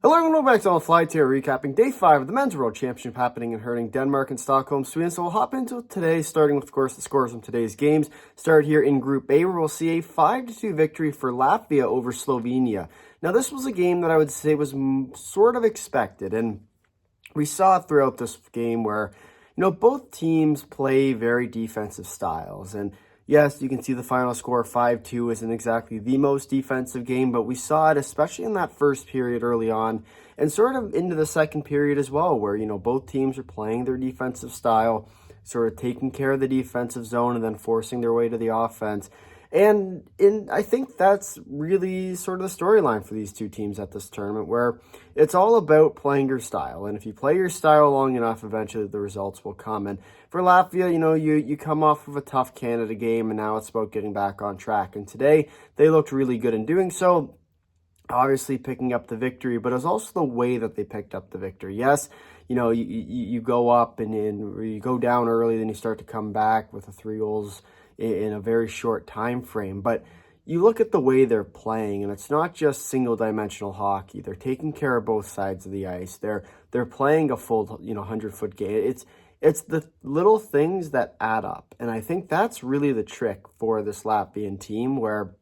Hello and welcome back to On Fly here, recapping Day 5 of the Men's World Championship happening and hurting Denmark and Stockholm, Sweden. So we'll hop into today, starting with, of course, the scores from today's games. Start here in Group A, where we'll see a 5-2 victory for Latvia over Slovenia. Now, this was a game that I would say was sort of expected, and we saw it throughout this game where, both teams play very defensive styles. And yes, you can see the final score 5-2 isn't exactly the most defensive game, but we saw it especially in that first period early on and sort of into the second period as well, where, both teams are playing their defensive style, sort of taking care of the defensive zone and then forcing their way to the offense. And I think that's really sort of the storyline for these two teams at this tournament, where it's all about playing your style. And if you play your style long enough, eventually the results will come. And for Latvia, you come off of a tough Canada game, and now it's about getting back on track. And today, they looked really good in doing so, obviously picking up the victory, but it was also the way that they picked up the victory. Yes, you go up and you go down early, then you start to come back with the 3 goals in a very short time frame. But you look at the way they're playing, and it's not just single-dimensional hockey. They're taking care of both sides of the ice. They're playing a full 100-foot game. It's the little things that add up, and I think that's really the trick for this Latvian team, where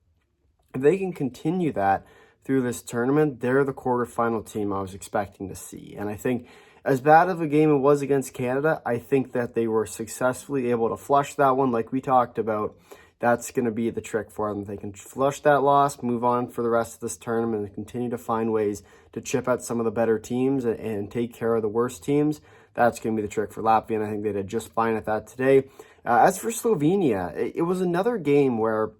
if they can continue that through this tournament, they're the quarterfinal team I was expecting to see. And I think as bad of a game it was against Canada, I think that they were successfully able to flush that one like we talked about. That's going to be the trick for them. They can flush that loss, move on for the rest of this tournament, and continue to find ways to chip at some of the better teams and take care of the worst teams. That's going to be the trick for Latvia, and I think they did just fine at that today. As for Slovenia, it was another game where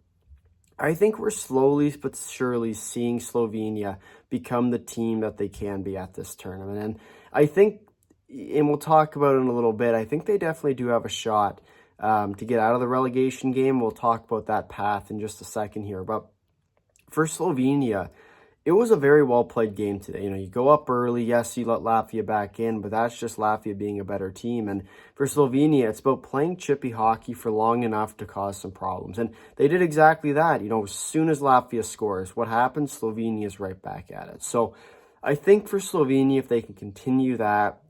I think we're slowly but surely seeing Slovenia become the team that they can be at this tournament. And I think, and we'll talk about it in a little bit, I think they definitely do have a shot to get out of the relegation game. We'll talk about that path in just a second here. But for Slovenia, it was a very well-played game today. You go up early. Yes, you let Latvia back in, but that's just Latvia being a better team. And for Slovenia, it's about playing chippy hockey for long enough to cause some problems. And they did exactly that. As soon as Latvia scores, what happens? Slovenia is right back at it. So I think for Slovenia, if they can continue that,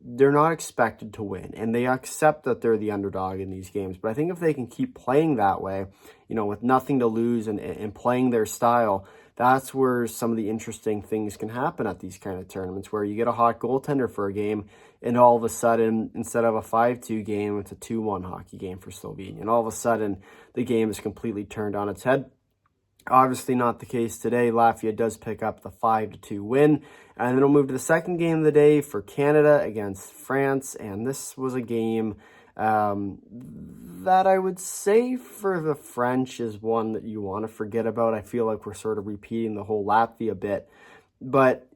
they're not expected to win, and they accept that they're the underdog in these games. But I think if they can keep playing that way, with nothing to lose and playing their style, that's where some of the interesting things can happen at these kind of tournaments, where you get a hot goaltender for a game, and all of a sudden, instead of a 5-2 game, it's a 2-1 hockey game for Slovenia. And all of a sudden, the game is completely turned on its head. Obviously not the case today. Latvia does pick up the 5-2 win. And then we'll move to the second game of the day for Canada against France. And this was a game that I would say for the French is one that you want to forget about. I feel like we're sort of repeating the whole Latvia bit. But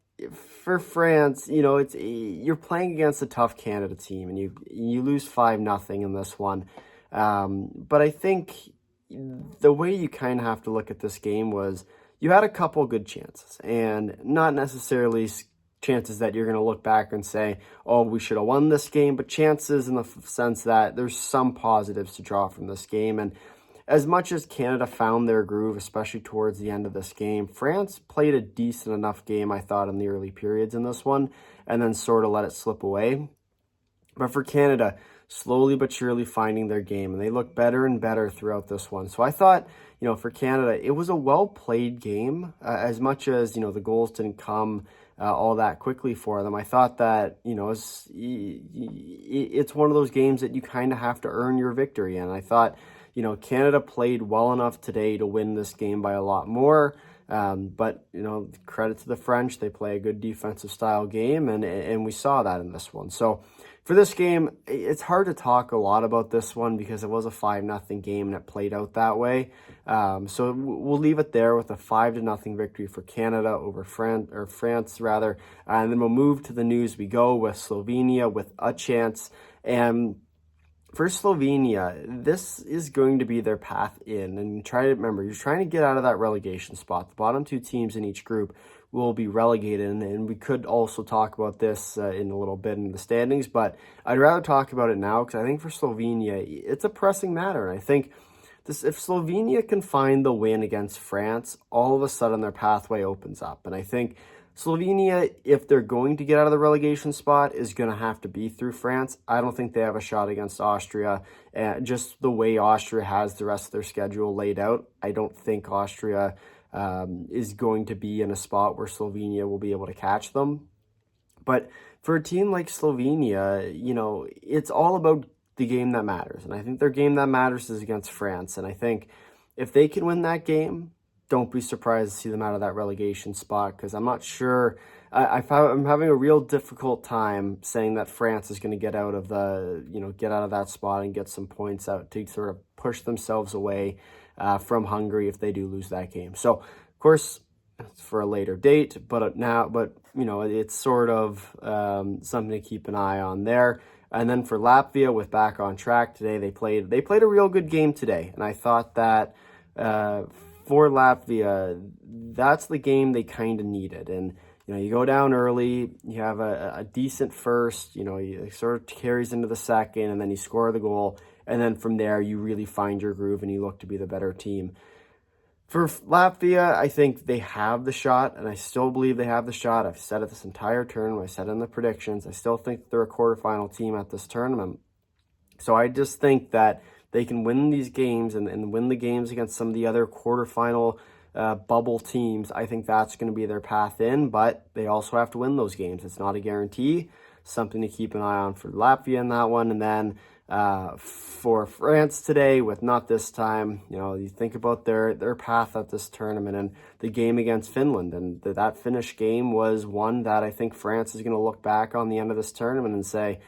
for France, you're playing against a tough Canada team, and you lose 5-0 in this one. But I think the way you kind of have to look at this game was you had a couple good chances, and not necessarily chances that you're going to look back and say, oh, we should have won this game, but chances in the sense that there's some positives to draw from this game. And as much as Canada found their groove, especially towards the end of this game, France played a decent enough game, I thought, in the early periods in this one, and then sort of let it slip away. But for Canada, slowly but surely finding their game, and they look better and better throughout this one. So I thought, for Canada, it was a well-played game, as much as, the goals didn't come all that quickly for them. I thought that, it's one of those games that you kind of have to earn your victory, and I thought, Canada played well enough today to win this game by a lot more. But, credit to the French, they play a good defensive style game, and we saw that in this one. So for this game, it's hard to talk a lot about this one because it was a 5-0 game and it played out that way. So we'll leave it there with a 5-0 victory for Canada over France rather. And then we'll move to the news we go with Slovenia with a chance. And for Slovenia, this is going to be their path in. And try to remember, you're trying to get out of that relegation spot. The bottom 2 teams in each group will be relegated, and we could also talk about this in a little bit in the standings, but I'd rather talk about it now because I think for Slovenia, it's a pressing matter. And I think if Slovenia can find the win against France, all of a sudden their pathway opens up. And I think Slovenia, if they're going to get out of the relegation spot, is going to have to be through France. I don't think they have a shot against Austria. Just the way Austria has the rest of their schedule laid out, I don't think Austria is going to be in a spot where Slovenia will be able to catch them. But for a team like Slovenia, it's all about the game that matters. And I think their game that matters is against France. And I think if they can win that game, don't be surprised to see them out of that relegation spot, because I'm not sure. I'm having a real difficult time saying that France is going to get out of that spot and get some points out to sort of push themselves away from Hungary if they do lose that game. So, of course, it's for a later date, but it's sort of something to keep an eye on there. And then for Latvia, with back on track today, they played a real good game today, and I thought that for Latvia, that's the game they kind of needed. And you go down early, you have a decent first, it sort of carries into the second, and then you score the goal, and then from there you really find your groove and you look to be the better team. For Latvia, I think they have the shot, and I still believe they have the shot. I've said it this entire tournament. I said it in the predictions. I still think they're a quarterfinal team at this tournament. So I just think that they can win these games and win the games against some of the other quarterfinal bubble teams. I think that's going to be their path in, but they also have to win those games. It's not a guarantee. Something to keep an eye on for Latvia in that one. And then for France today, with not this time, you think about their path at this tournament and the game against Finland, and that Finnish game was one that I think France is going to look back on the end of this tournament and say,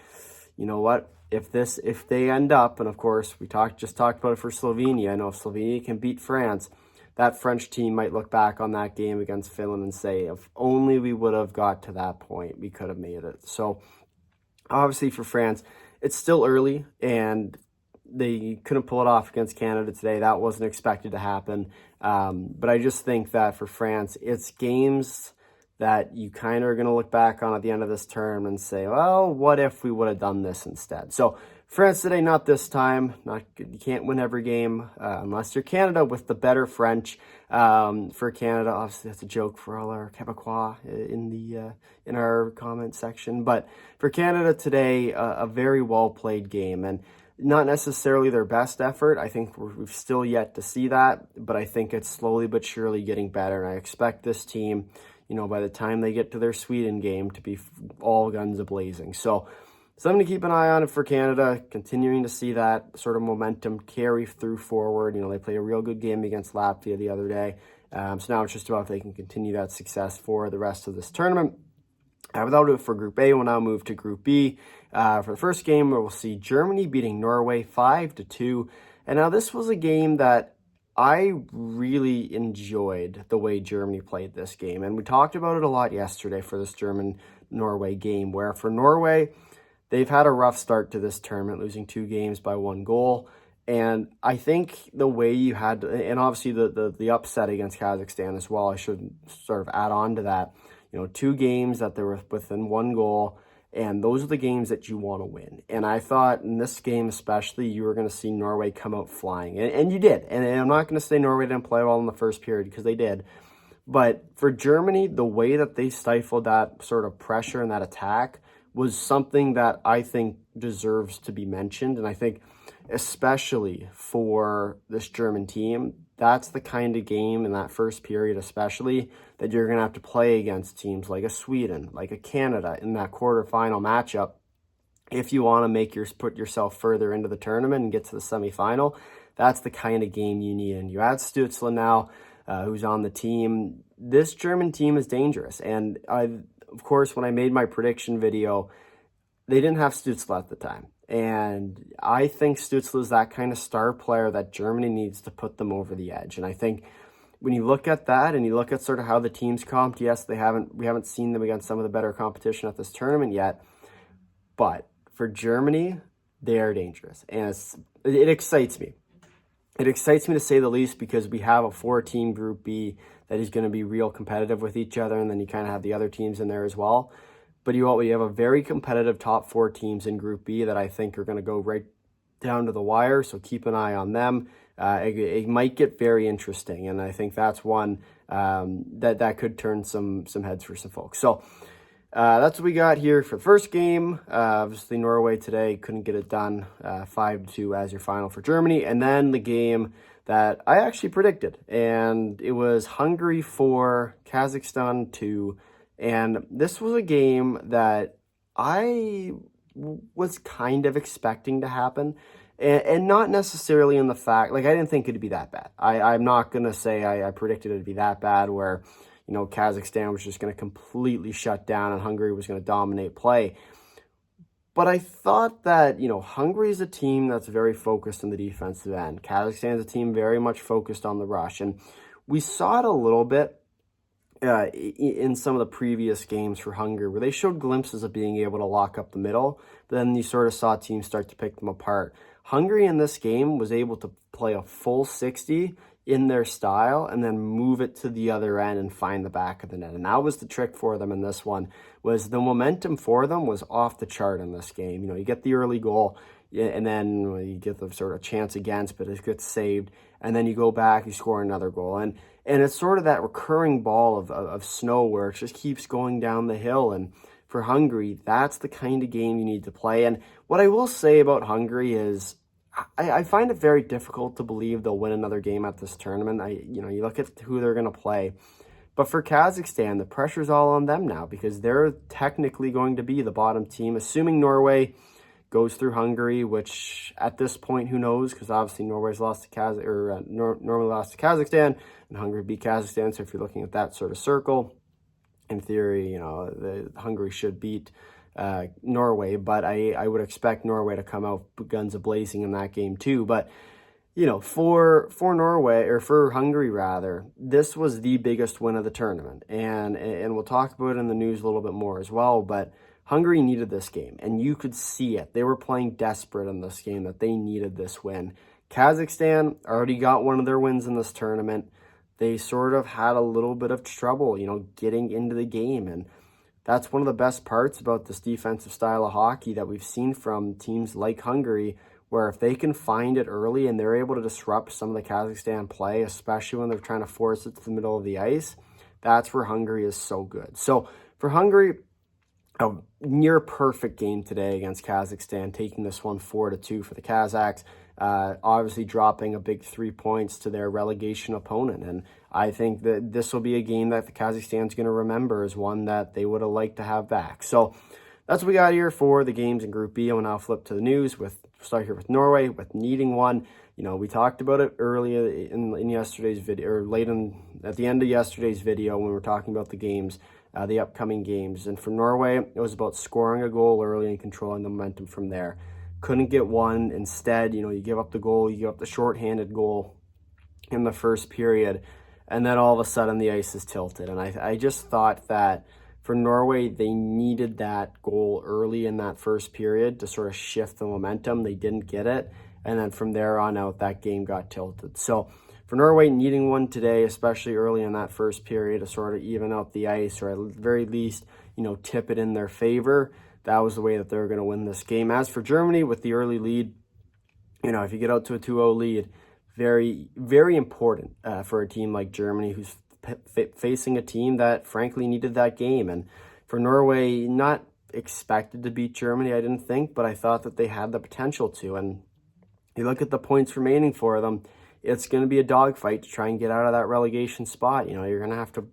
you know what, if they end up, and of course we just talked about it for Slovenia. I know if Slovenia can beat France, that French team might look back on that game against Finland and say, if only we would have got to that point, we could have made it. So obviously for France, it's still early, and they couldn't pull it off against Canada today. That wasn't expected to happen. But I just think that for France, it's games that you kind of are going to look back on at the end of this term and say, well, what if we would have done this instead? So France today, not this time. You can't win every game unless you're Canada with the better French. For Canada, obviously that's a joke for all our Quebecois in our comment section. But for Canada today, a very well played game, and not necessarily their best effort. I think we've still yet to see that, but I think it's slowly but surely getting better. And I expect this team, by the time they get to their Sweden game, to be all guns a-blazing. So something to keep an eye on for Canada, continuing to see that sort of momentum carry through forward. They played a real good game against Latvia the other day. So now it's just about if they can continue that success for the rest of this tournament. That'll do it for Group A. We'll now move to Group B. For the first game, we'll see Germany beating Norway 5-2. And now this was a game that I really enjoyed the way Germany played this game. And we talked about it a lot yesterday for this German-Norway game, where for Norway, they've had a rough start to this tournament, losing 2 games by 1 goal. And I think the way you had, and obviously the upset against Kazakhstan as well, I should sort of add on to that. 2 games that they were within 1 goal, and those are the games that you want to win. And I thought in this game especially, you were going to see Norway come out flying. And you did. And I'm not going to say Norway didn't play well in the first period, because they did. But for Germany, the way that they stifled that sort of pressure and that attack was something that I think deserves to be mentioned. And I think especially for this German team, that's the kind of game in that first period especially that you're going to have to play against teams like a Sweden, like a Canada in that quarterfinal matchup. If you want to put yourself further into the tournament and get to the semifinal, that's the kind of game you need. And you add Stützle now, who's on the team. This German team is dangerous. And of course, when I made my prediction video, they didn't have Stützle at the time. And I think Stützle is that kind of star player that Germany needs to put them over the edge. And I think when you look at that and you look at sort of how the teams comped, yes, we haven't seen them against some of the better competition at this tournament yet. But for Germany, they are dangerous. And it excites me. It excites me to say the least, because we have a 4-team Group B that is going to be real competitive with each other. And then you kind of have the other teams in there as well. But you have a very competitive top 4 teams in Group B that I think are going to go right down to the wire. So keep an eye on them. it might get very interesting, and I think that's one that could turn some heads for some folks. So that's what we got here for the first game. Obviously, Norway today couldn't get it done, 5-2 as your final for Germany. And then the game that I actually predicted, and it was Hungary 4, Kazakhstan 2. And this was a game that I was kind of expecting to happen. And not necessarily in the fact, like, I didn't think it'd be that bad. I'm not going to say I predicted it'd be that bad where, Kazakhstan was just going to completely shut down and Hungary was going to dominate play. But I thought that, Hungary is a team that's very focused on the defensive end. Kazakhstan is a team very much focused on the rush. And we saw it a little bit in some of the previous games for Hungary, where they showed glimpses of being able to lock up the middle, but then you sort of saw teams start to pick them apart. Hungary in this game was able to play a full 60 in their style and then move it to the other end and find the back of the net. And that was the trick for them in this one, was the momentum for them was off the chart in this game. You get the early goal, and then you get the sort of chance against, but it gets saved. And then you go back, you score another goal. And it's sort of that recurring ball of snow where it just keeps going down the hill. And for Hungary, that's the kind of game you need to play. And what I will say about Hungary is I find it very difficult to believe they'll win another game at this tournament. You look at who they're going to play. But for Kazakhstan, the pressure's all on them now because they're technically going to be the bottom team, assuming Norway goes through Hungary, which at this point, who knows? Because obviously Norway's lost to Norway lost to Kazakhstan, and Hungary beat Kazakhstan. So if you're looking at that sort of circle, in theory, Hungary should beat Norway, but I would expect Norway to come out guns a-blazing in that game too. But for Norway, or for Hungary rather, this was the biggest win of the tournament, and we'll talk about it in the news a little bit more as well. But Hungary needed this game, and you could see it. They were playing desperate in this game, that they needed this win. Kazakhstan already got one of their wins in this tournament. They sort of had a little bit of trouble, getting into the game, and that's one of the best parts about this defensive style of hockey that we've seen from teams like Hungary, where if they can find it early and they're able to disrupt some of the Kazakhstan play, especially when they're trying to force it to the middle of the ice, that's where Hungary is so good. So for Hungary, a near perfect game today against Kazakhstan, taking this one 4-2 for the Kazakhs, obviously dropping a big 3 points to their relegation opponent. And I think that this will be a game that the Kazakhstan's going to remember as one that they would have liked to have back. So that's what we got here for the games in Group B. I will now flip to the news. Start here with Norway, with needing one. We talked about it earlier in yesterday's video, or at the end of yesterday's video when we were talking about the games, the upcoming games. And for Norway, it was about scoring a goal early and controlling the momentum from there. Couldn't get one. Instead, you give up the goal, you give up the shorthanded goal in the first period, and then all of a sudden the ice is tilted. And I just thought that for Norway, they needed that goal early in that first period to sort of shift the momentum. They didn't get it. And then from there on out, that game got tilted. So for Norway, needing one today, especially early in that first period to sort of even out the ice, or at the very least, tip it in their favor, that was the way that they were going to win this game. As for Germany, with the early lead, if you get out to a 2-0 lead, very, very important for a team like Germany, who's facing a team that frankly needed that game. And for Norway, not expected to beat Germany, I didn't think, but I thought that they had the potential to. And you look at the points remaining for them, it's going to be a dogfight to try and get out of that relegation spot. You're going to have to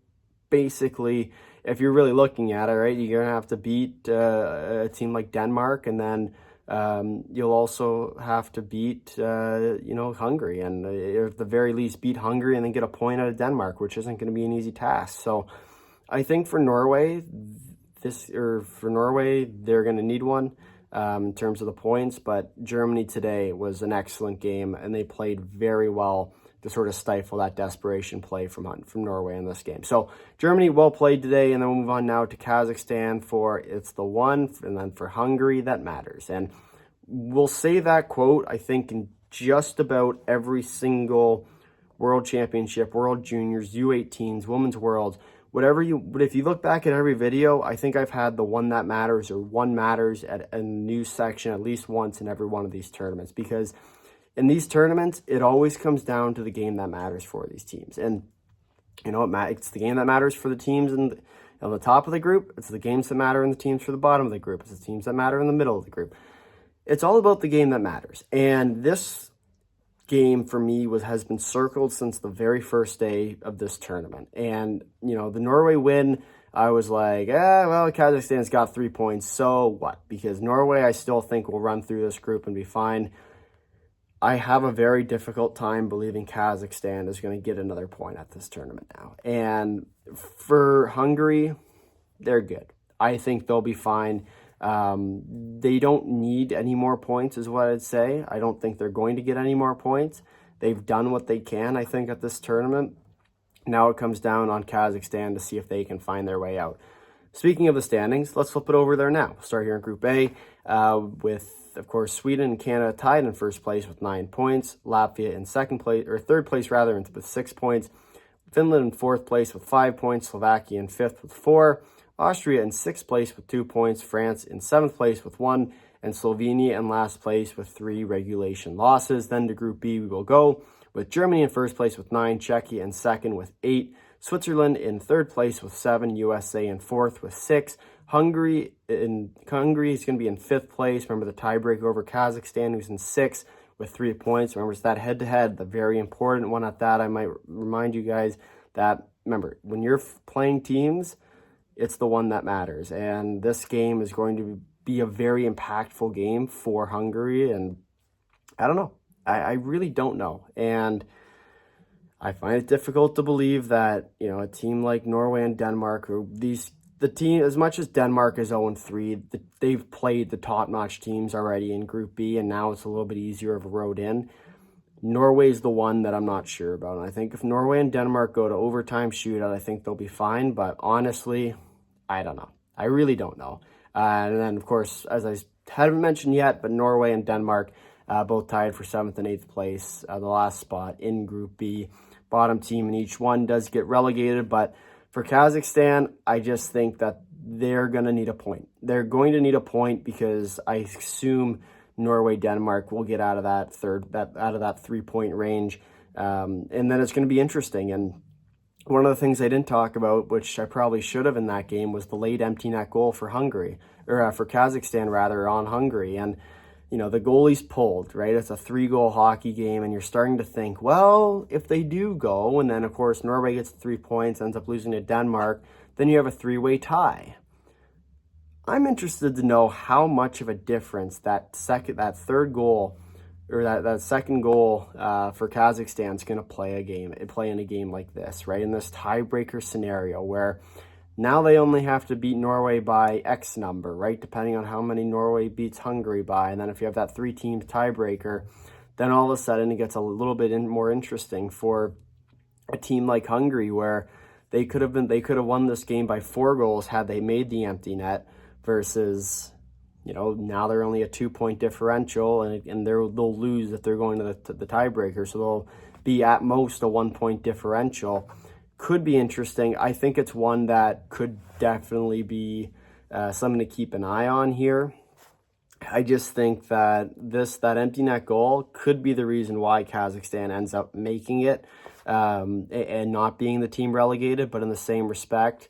basically, if you're really looking at it, right, you're going to have to beat a team like Denmark, and then you'll also have to beat, Hungary, and at the very least beat Hungary and then get a point out of Denmark, which isn't going to be an easy task. So I think for Norway, they're going to need one in terms of the points, but Germany today was an excellent game, and they played very well to sort of stifle that desperation play from Norway in this game. So Germany, well played today, and then we'll move on now to Kazakhstan for it's the one, and then for Hungary, that matters. And we'll say that quote, I think, in just about every single World Championship, World Juniors, U18s, Women's Worlds, but if you look back at every video, I think I've had the one that matters or one matters at a news section at least once in every one of these tournaments, because in these tournaments, it always comes down to the game that matters for these teams. And it's the game that matters for the teams on the top of the group. It's the games that matter in the teams for the bottom of the group. It's the teams that matter in the middle of the group. It's all about the game that matters. And this game for me has been circled since the very first day of this tournament. And, the Norway win, I was like, well, Kazakhstan's got 3 points, so what? Because Norway, I still think, will run through this group and be fine. I have a very difficult time believing Kazakhstan is going to get another point at this tournament now. And for Hungary, they're good. I think they'll be fine. They don't need any more points is what I'd say. I don't think they're going to get any more points. They've done what they can, I think, at this tournament. Now it comes down on Kazakhstan to see if they can find their way out. Speaking of the standings, let's flip it over there now. Start here in Group A with, of course, Sweden and Canada tied in first place with 9 points. Latvia in third place with 6 points. Finland in fourth place with 5 points. Slovakia in fifth with 4. Austria in sixth place with 2 points. France in seventh place with 1. And Slovenia in last place with 3 regulation losses. Then to Group B we will go with Germany in first place with 9. Czechia in second with 8. Switzerland in third place with 7. USA in fourth with 6. Hungary is going to be in fifth place. Remember the tiebreaker over Kazakhstan, who's in sixth with 3 points. Remember, it's that head-to-head, the very important one at that. I might remind you guys that, remember, when you're playing teams, it's the one that matters. And this game is going to be a very impactful game for Hungary. And I don't know. I really don't know. And I find it difficult to believe that, a team like Norway and Denmark, the team, as much as Denmark is 0-3, they've played the top-notch teams already in Group B, and now it's a little bit easier of a road in. Norway's the one that I'm not sure about. And I think if Norway and Denmark go to overtime shootout, I think they'll be fine. But honestly, I don't know. I really don't know. And then, of course, as I haven't mentioned yet, but Norway and Denmark both tied for 7th and 8th place, the last spot in Group B. Bottom team in each one does get relegated, but for Kazakhstan, I just think that they're going to need a point. They're going to need a point because I assume Norway, Denmark will get out of that 3-point range. And then it's going to be interesting. And one of the things I didn't talk about, which I probably should have in that game, was the late empty net goal for Kazakhstan on Hungary. And, the goalie's pulled, right? It's a 3-goal hockey game, and you're starting to think, well, if they do go, and then, of course, Norway gets 3 points, ends up losing to Denmark, then you have a 3-way tie. I'm interested to know how much of a difference that third goal, or that second goal for Kazakhstan is going to play in a game like this, right? In this tiebreaker scenario where now they only have to beat Norway by X number, right? Depending on how many Norway beats Hungary by. And then if you have that 3-team tiebreaker, then all of a sudden it gets a little bit more interesting for a team like Hungary, where they could have won this game by 4 goals had they made the empty net, versus, now they're only a 2-point differential, and they'll lose if they're going to the tiebreaker. So they'll be at most a 1-point differential. Could be interesting. I think it's one that could definitely be something to keep an eye on here. I just think that that empty net goal could be the reason why Kazakhstan ends up making it and not being the team relegated, but in the same respect,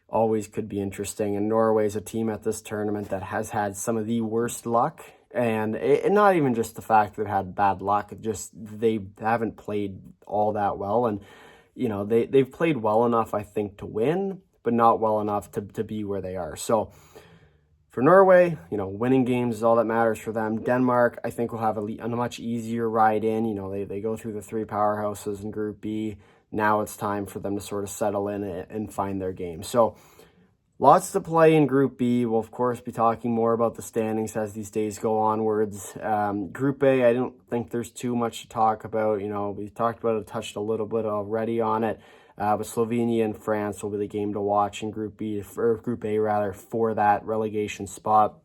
always could be interesting. And Norway's a team at this tournament that has had some of the worst luck. And not even just the fact that they've had bad luck, just they haven't played all that well. And they've played well enough, I think, to win, but not well enough to be where they are. So for Norway, winning games is all that matters for them. Denmark, I think, will have a much easier ride in. They go through the 3 powerhouses in Group B. Now it's time for them to sort of settle in and find their game. So lots to play in Group B. We'll, of course, be talking more about the standings as these days go onwards. Group A, I don't think there's too much to talk about. We talked about it, touched a little bit already on it. But Slovenia and France will be the game to watch in Group A for that relegation spot.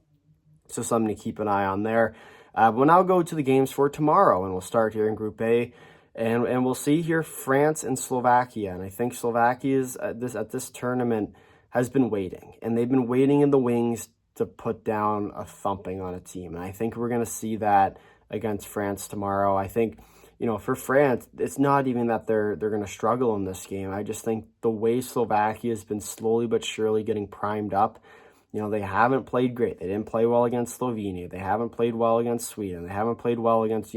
So something to keep an eye on there. We'll now go to the games for tomorrow, and we'll start here in Group A. And we'll see here France and Slovakia. And I think Slovakia's at this tournament has been waiting, and they've been waiting in the wings to put down a thumping on a team. And I think we're going to see that against France tomorrow. I think, for France, it's not even that they're going to struggle in this game. I just think the way Slovakia has been slowly but surely getting primed up, they haven't played great. They didn't play well against Slovenia. They haven't played well against Sweden. They haven't played well against,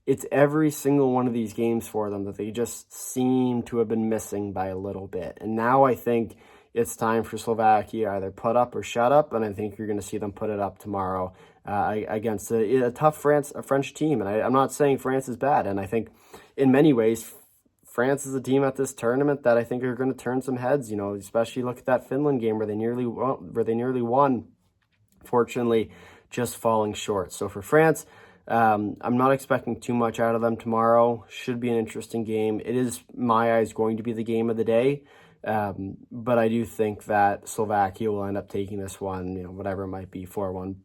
it's every single one of these games for them that they just seem to have been missing by a little bit. And now I think it's time for Slovakia either put up or shut up, and I think you're going to see them put it up tomorrow against a tough French team. And I'm not saying France is bad, and I think in many ways France is a team at this tournament that I think are going to turn some heads. Especially look at that Finland game where they nearly won. Fortunately, just falling short. So for France, I'm not expecting too much out of them tomorrow. Should be an interesting game. It is, my eyes, going to be the game of the day. But I do think that Slovakia will end up taking this one, whatever it might be, 4-1,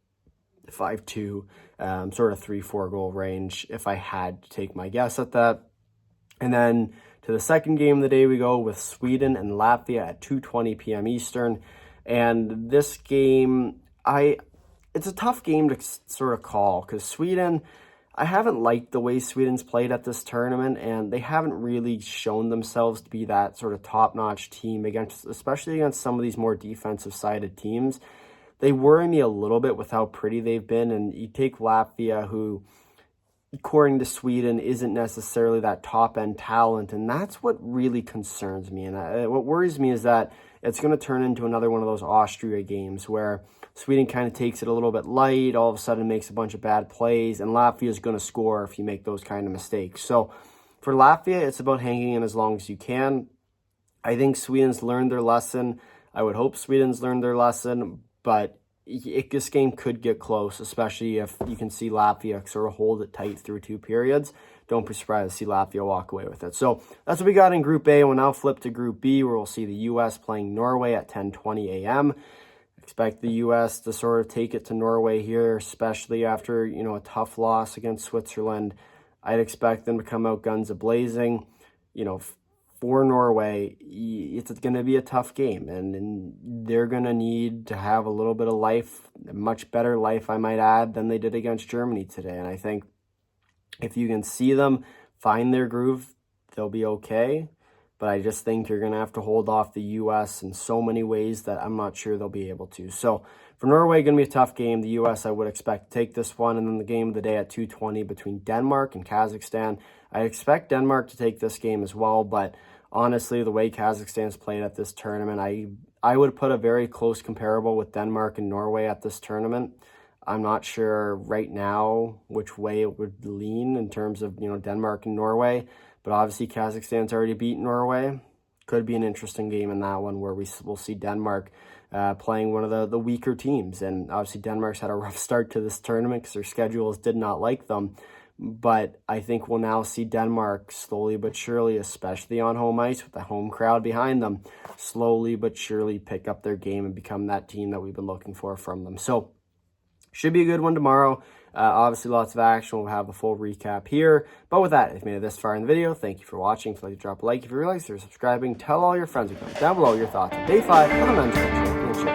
5-2, sort of 3-4 goal range, if I had to take my guess at that. And then to the second game of the day, we go with Sweden and Latvia at 2:20 p.m. Eastern. And this game, it's a tough game to sort of call because Sweden, I haven't liked the way Sweden's played at this tournament, and they haven't really shown themselves to be that sort of top-notch team especially against some of these more defensive-sided teams. They worry me a little bit with how pretty they've been, and you take Latvia, who, according to Sweden, isn't necessarily that top-end talent, and that's what really concerns me. And what worries me is that it's going to turn into another one of those Austria games where Sweden kind of takes it a little bit light, all of a sudden makes a bunch of bad plays, and Latvia is going to score if you make those kind of mistakes. So for Latvia, it's about hanging in as long as you can. I think Sweden's learned their lesson. I would hope Sweden's learned their lesson, but this game could get close, especially if you can see Latvia sort of hold it tight through two periods. Don't be surprised to see Latvia walk away with it. So that's what we got in Group A. We'll now flip to Group B, where we'll see the U.S. playing Norway at 10:20 a.m. Expect the U.S. to sort of take it to Norway here, especially after, a tough loss against Switzerland. I'd expect them to come out guns a-blazing. For Norway, it's going to be a tough game, and they're going to need to have a little bit of life, a much better life, I might add, than they did against Germany today. And I think if you can see them find their groove, they'll be okay. But I just think you're going to have to hold off the U.S. in so many ways that I'm not sure they'll be able to. So for Norway, going to be a tough game. The U.S., I would expect to take this one. And then the game of the day at 2:20 between Denmark and Kazakhstan. I expect Denmark to take this game as well. But honestly, the way Kazakhstan's played at this tournament, I would put a very close comparable with Denmark and Norway at this tournament. I'm not sure right now which way it would lean in terms of, Denmark and Norway. But obviously, Kazakhstan's already beaten Norway. Could be an interesting game in that one where we'll see Denmark playing one of the weaker teams. And obviously, Denmark's had a rough start to this tournament because their schedules did not like them. But I think we'll now see Denmark slowly but surely, especially on home ice with the home crowd behind them, slowly but surely pick up their game and become that team that we've been looking for from them. So should be a good one tomorrow. Obviously, lots of action. We'll have a full recap here. But with that, if you made it this far in the video, thank you for watching. If you'd like to drop a like, if you realize you're subscribing, tell all your friends. Down below your thoughts on Day 5 of the Men's World Championship.